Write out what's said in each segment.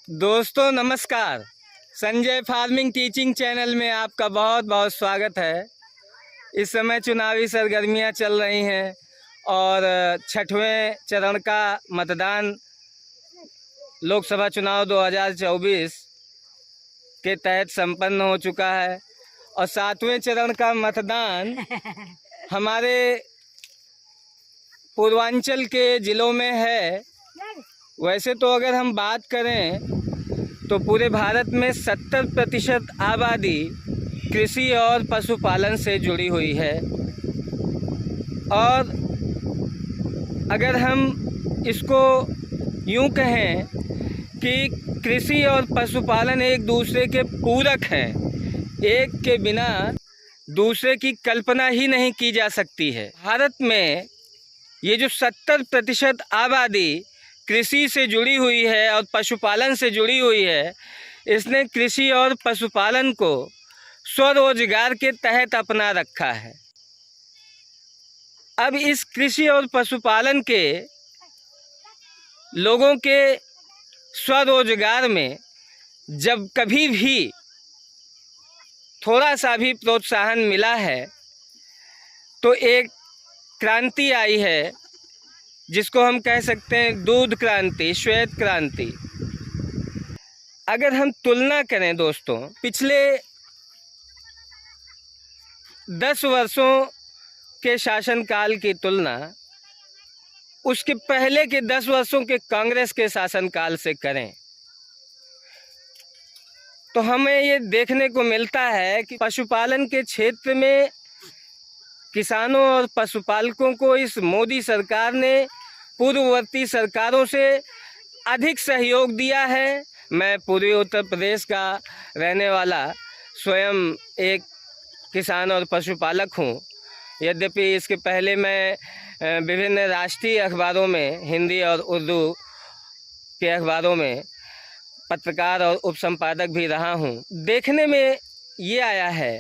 दोस्तों नमस्कार। Sanjay farming teaching channel में आपका बहुत बहुत स्वागत है। इस समय चुनावी सरगर्मियां चल रही हैं और छठवें चरण का मतदान लोकसभा चुनाव 2024 के तहत संपन्न हो चुका है और सातवें चरण का मतदान हमारे पूर्वांचल के ज़िलों में है। वैसे तो अगर हम बात करें तो पूरे भारत में 70% आबादी कृषि और पशुपालन से जुड़ी हुई है और अगर हम इसको यूं कहें कि कृषि और पशुपालन एक दूसरे के पूरक हैं, एक के बिना दूसरे की कल्पना ही नहीं की जा सकती है। भारत में ये जो 70% आबादी कृषि से जुड़ी हुई है और पशुपालन से जुड़ी हुई है, इसने कृषि और पशुपालन को स्वरोजगार के तहत अपना रखा है। अब इस कृषि और पशुपालन के लोगों के स्वरोजगार में जब कभी भी थोड़ा सा भी प्रोत्साहन मिला है तो एक क्रांति आई है जिसको हम कह सकते हैं दूध क्रांति, श्वेत क्रांति। अगर हम तुलना करें दोस्तों, पिछले 10 वर्षों के शासनकाल की तुलना उसके पहले के 10 वर्षों के कांग्रेस के शासनकाल से करें तो हमें ये देखने को मिलता है कि पशुपालन के क्षेत्र में किसानों और पशुपालकों को इस मोदी सरकार ने पूर्ववर्ती सरकारों से अधिक सहयोग दिया है। मैं पूर्वी उत्तर प्रदेश का रहने वाला स्वयं एक किसान और पशुपालक हूँ। यद्यपि इसके पहले मैं विभिन्न राष्ट्रीय अखबारों में, हिंदी और उर्दू के अखबारों में पत्रकार और उपसंपादक भी रहा हूँ। देखने में ये आया है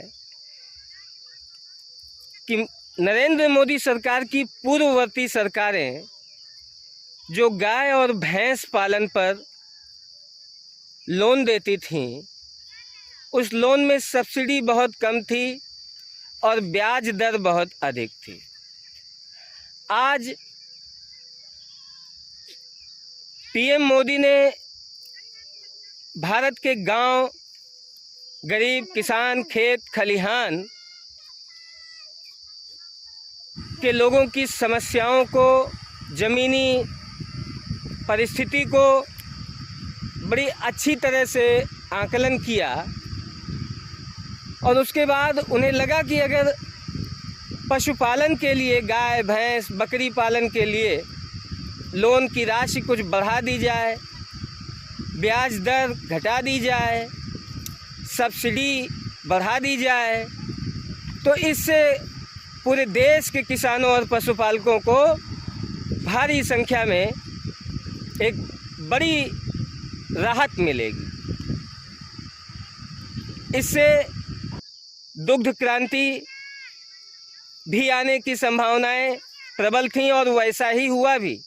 कि नरेंद्र मोदी सरकार की पूर्ववर्ती सरकारें जो गाय और भैंस पालन पर लोन देती थीं, उस लोन में सब्सिडी बहुत कम थी और ब्याज दर बहुत अधिक थी। आज पीएम मोदी ने भारत के गांव, गरीब किसान, खेत खलिहान के लोगों की समस्याओं को, ज़मीनी परिस्थिति को बड़ी अच्छी तरह से आकलन किया और उसके बाद उन्हें लगा कि अगर पशुपालन के लिए, गाय भैंस बकरी पालन के लिए लोन की राशि कुछ बढ़ा दी जाए, ब्याज दर घटा दी जाए, सब्सिडी बढ़ा दी जाए, तो इससे पूरे देश के किसानों और पशुपालकों को भारी संख्या में एक बड़ी राहत मिलेगी। इससे दुग्ध क्रांति भी आने की संभावनाएं प्रबल थीं और वैसा ही हुआ भी।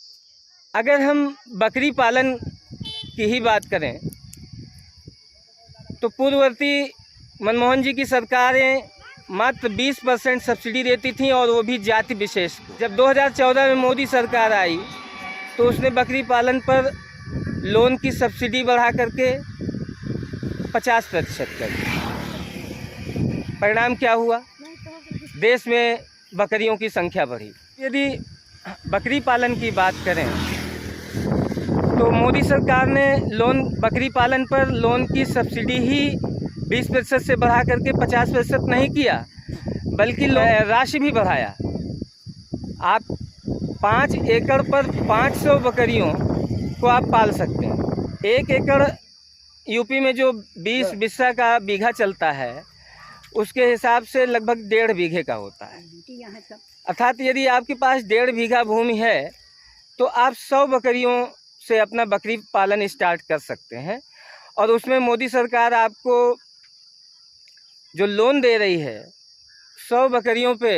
अगर हम बकरी पालन की ही बात करें तो पूर्ववर्ती मनमोहन जी की सरकारें मात्र 20% सब्सिडी देती थीं और वो भी जाति विशेष को। जब 2014 में मोदी सरकार आई तो उसने बकरी पालन पर लोन की सब्सिडी बढ़ा करके 50% कर दी। परिणाम क्या हुआ? देश में बकरियों की संख्या बढ़ी। यदि बकरी पालन की बात करें तो मोदी सरकार ने बकरी पालन पर लोन की सब्सिडी ही 20% से बढ़ा करके 50% नहीं किया, बल्कि राशि भी बढ़ाया। आप 5 एकड़ पर 500 बकरियों को आप पाल सकते हैं। 1 एकड़ यूपी में जो 20 बिस्सा का बीघा चलता है उसके हिसाब से लगभग 1.5 बीघे का होता है। अर्थात यदि आपके पास 1.5 बीघा भूमि है तो आप 100 बकरियों से अपना बकरी पालन स्टार्ट कर सकते हैं और उसमें मोदी सरकार आपको जो लोन दे रही है, 100 बकरियों पे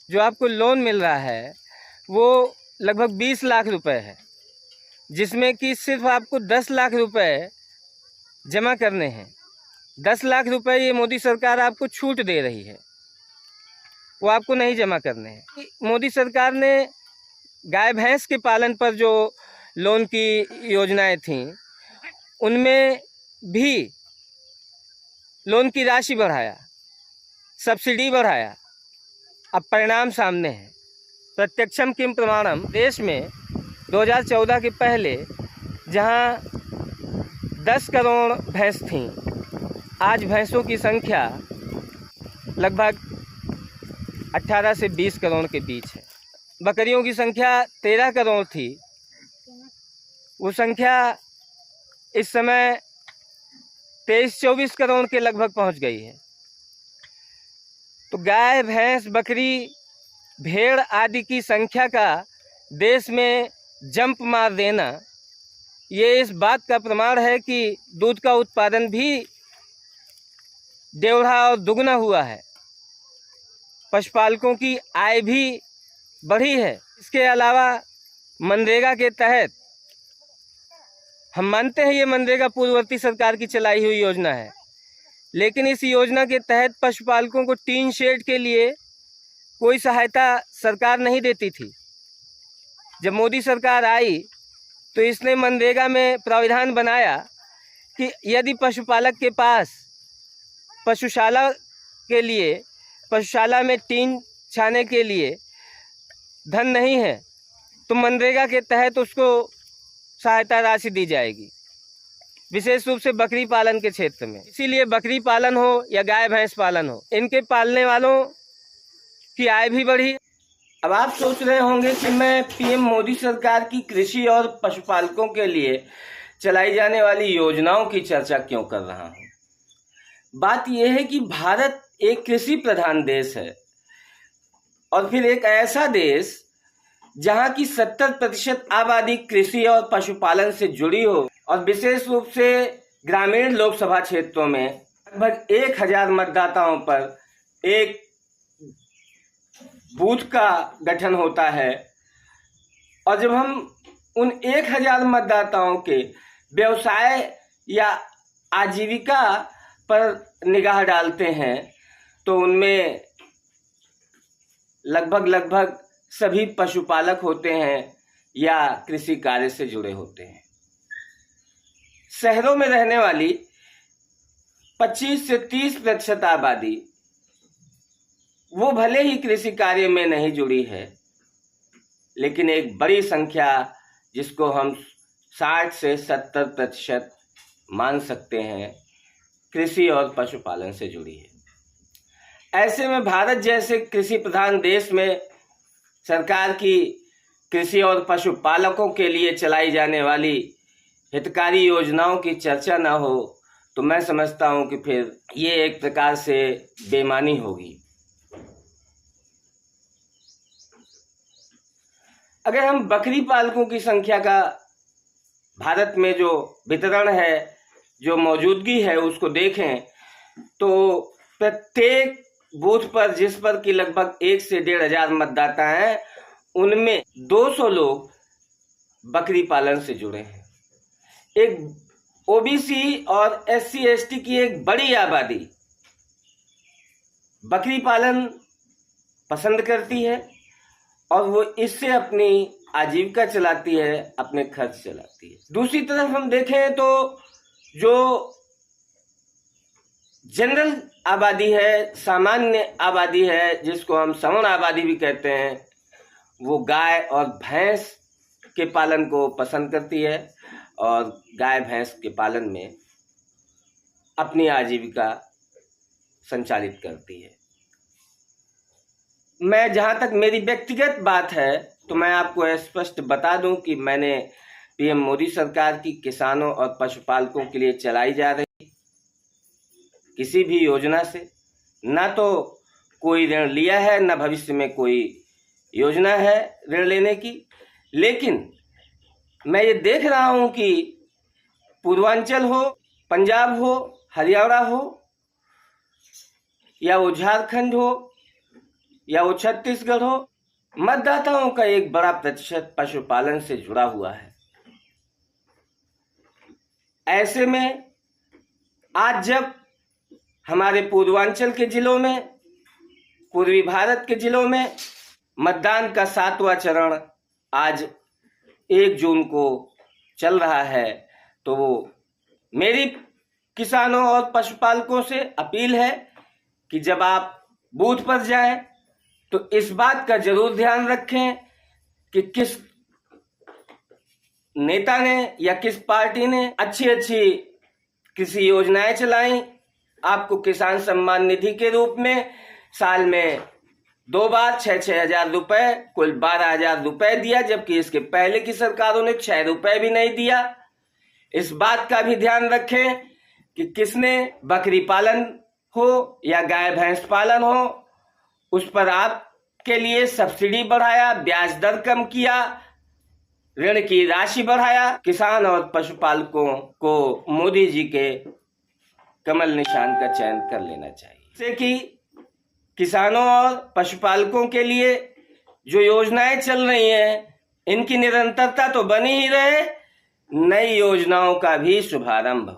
जो आपको लोन मिल रहा है वो लगभग 20 लाख रुपए है, जिसमें कि सिर्फ आपको 10 लाख रुपए जमा करने हैं, 10 लाख रुपए ये मोदी सरकार आपको छूट दे रही है, वो आपको नहीं जमा करने हैं। मोदी सरकार ने गाय भैंस के पालन पर जो लोन की योजनाएं थीं, उनमें भी लोन की राशि बढ़ाया, सब्सिडी बढ़ाया। अब परिणाम सामने है, प्रत्यक्षम किम प्रमाणम। देश में 2014 के पहले जहां 10 करोड़ भैंस थीं, आज भैंसों की संख्या लगभग 18 से 20 करोड़ के बीच है। बकरियों की संख्या 13 करोड़ थी, वो संख्या इस समय 23-24 करोड़ के लगभग पहुंच गई है। तो गाय भैंस बकरी भेड़ आदि की संख्या का देश में जंप मार देना, ये इस बात का प्रमाण है कि दूध का उत्पादन भी डेढ़ा और दुगना हुआ है, पशुपालकों की आय भी बढ़ी है। इसके अलावा मनरेगा के तहत, हम मानते हैं ये मनरेगा पूर्ववर्ती सरकार की चलाई हुई योजना है, लेकिन इस योजना के तहत पशुपालकों को टीन शेड के लिए कोई सहायता सरकार नहीं देती थी। जब मोदी सरकार आई तो इसने मनरेगा में प्राविधान बनाया कि यदि पशुपालक के पास पशुशाला के लिए, पशुशाला में टीन छाने के लिए धन नहीं है, तो मनरेगा के तहत उसको सहायता राशि दी जाएगी, विशेष रूप से बकरी पालन के क्षेत्र में। इसीलिए बकरी पालन हो या गाय भैंस पालन हो, इनके पालने वालों की आय भी बढ़ी। अब आप सोच रहे होंगे कि मैं पीएम मोदी सरकार की कृषि और पशुपालकों के लिए चलाई जाने वाली योजनाओं की चर्चा क्यों कर रहा हूँ। बात यह है कि भारत एक कृषि प्रधान देश है, और फिर एक ऐसा देश जहाँ की 70% आबादी कृषि और पशुपालन से जुड़ी हो, और विशेष रूप से ग्रामीण लोकसभा क्षेत्रों में लगभग 1000 मतदाताओं पर एक बूथ का गठन होता है। और जब हम उन 1000 मतदाताओं के व्यवसाय या आजीविका पर निगाह डालते हैं तो उनमें लगभग सभी पशुपालक होते हैं या कृषि कार्य से जुड़े होते हैं। शहरों में रहने वाली 25 से 30% आबादी वो भले ही कृषि कार्य में नहीं जुड़ी है, लेकिन एक बड़ी संख्या जिसको हम 60 से 70% मान सकते हैं, कृषि और पशुपालन से जुड़ी है। ऐसे में भारत जैसे कृषि प्रधान देश में सरकार की कृषि और पशुपालकों के लिए चलाई जाने वाली हितकारी योजनाओं की चर्चा ना हो तो मैं समझता हूं कि फिर ये एक प्रकार से बेईमानी होगी। अगर हम बकरी पालकों की संख्या का भारत में जो वितरण है, जो मौजूदगी है, उसको देखें तो प्रत्येक बूथ पर, जिस पर कि लगभग 1 से 1,500 मतदाता हैं, उनमें 200 लोग बकरी पालन से जुड़े हैं। एक ओबीसी और एससी एसटी की एक बड़ी आबादी बकरी पालन पसंद करती है और वो इससे अपनी आजीविका चलाती है, अपने खर्च चलाती है। दूसरी तरफ हम देखें तो जो जनरल आबादी है, सामान्य आबादी है, जिसको हम सवर्ण आबादी भी कहते हैं, वो गाय और भैंस के पालन को पसंद करती है और गाय भैंस के पालन में अपनी आजीविका संचालित करती है। मैं जहाँ तक मेरी व्यक्तिगत बात है तो मैं आपको स्पष्ट बता दूं कि मैंने पीएम मोदी सरकार की किसानों और पशुपालकों के लिए चलाई जा रही किसी भी योजना से ना तो कोई ऋण लिया है, ना भविष्य में कोई योजना है ऋण लेने की। लेकिन मैं ये देख रहा हूं कि पूर्वांचल हो, पंजाब हो, हरियाणा हो, या वो झारखंड हो, या वो छत्तीसगढ़ हो, मतदाताओं का एक बड़ा प्रतिशत पशुपालन से जुड़ा हुआ है। ऐसे में आज जब हमारे पूर्वांचल के जिलों में, पूर्वी भारत के जिलों में मतदान का 7वां चरण आज 1 जून को चल रहा है, तो मेरी किसानों और पशुपालकों से अपील है कि जब आप बूथ पर जाएं तो इस बात का जरूर ध्यान रखें कि किस नेता ने या किस पार्टी ने अच्छी अच्छी कृषि योजनाएं चलाई, आपको किसान सम्मान निधि के रूप में साल में 2 बार 6-6 हजार रुपए, कुल 12,000 रुपए दिया, जबकि इसके पहले की सरकारों ने 6 रुपए भी नहीं दिया। इस बात का भी ध्यान रखें कि किसने बकरी पालन हो या गाय भैंस पालन हो, उस पर आपके लिए सब्सिडी बढ़ाया, ब्याज दर कम किया, ऋण की राशि बढ़ाया। किसान और पशुपालकों को मोदी जी के कमल निशान का चयन कर लेना चाहिए, जिससे कि किसानों और पशुपालकों के लिए जो योजनाएं चल रही हैं इनकी निरंतरता तो बनी ही रहे, नई योजनाओं का भी शुभारंभ हो।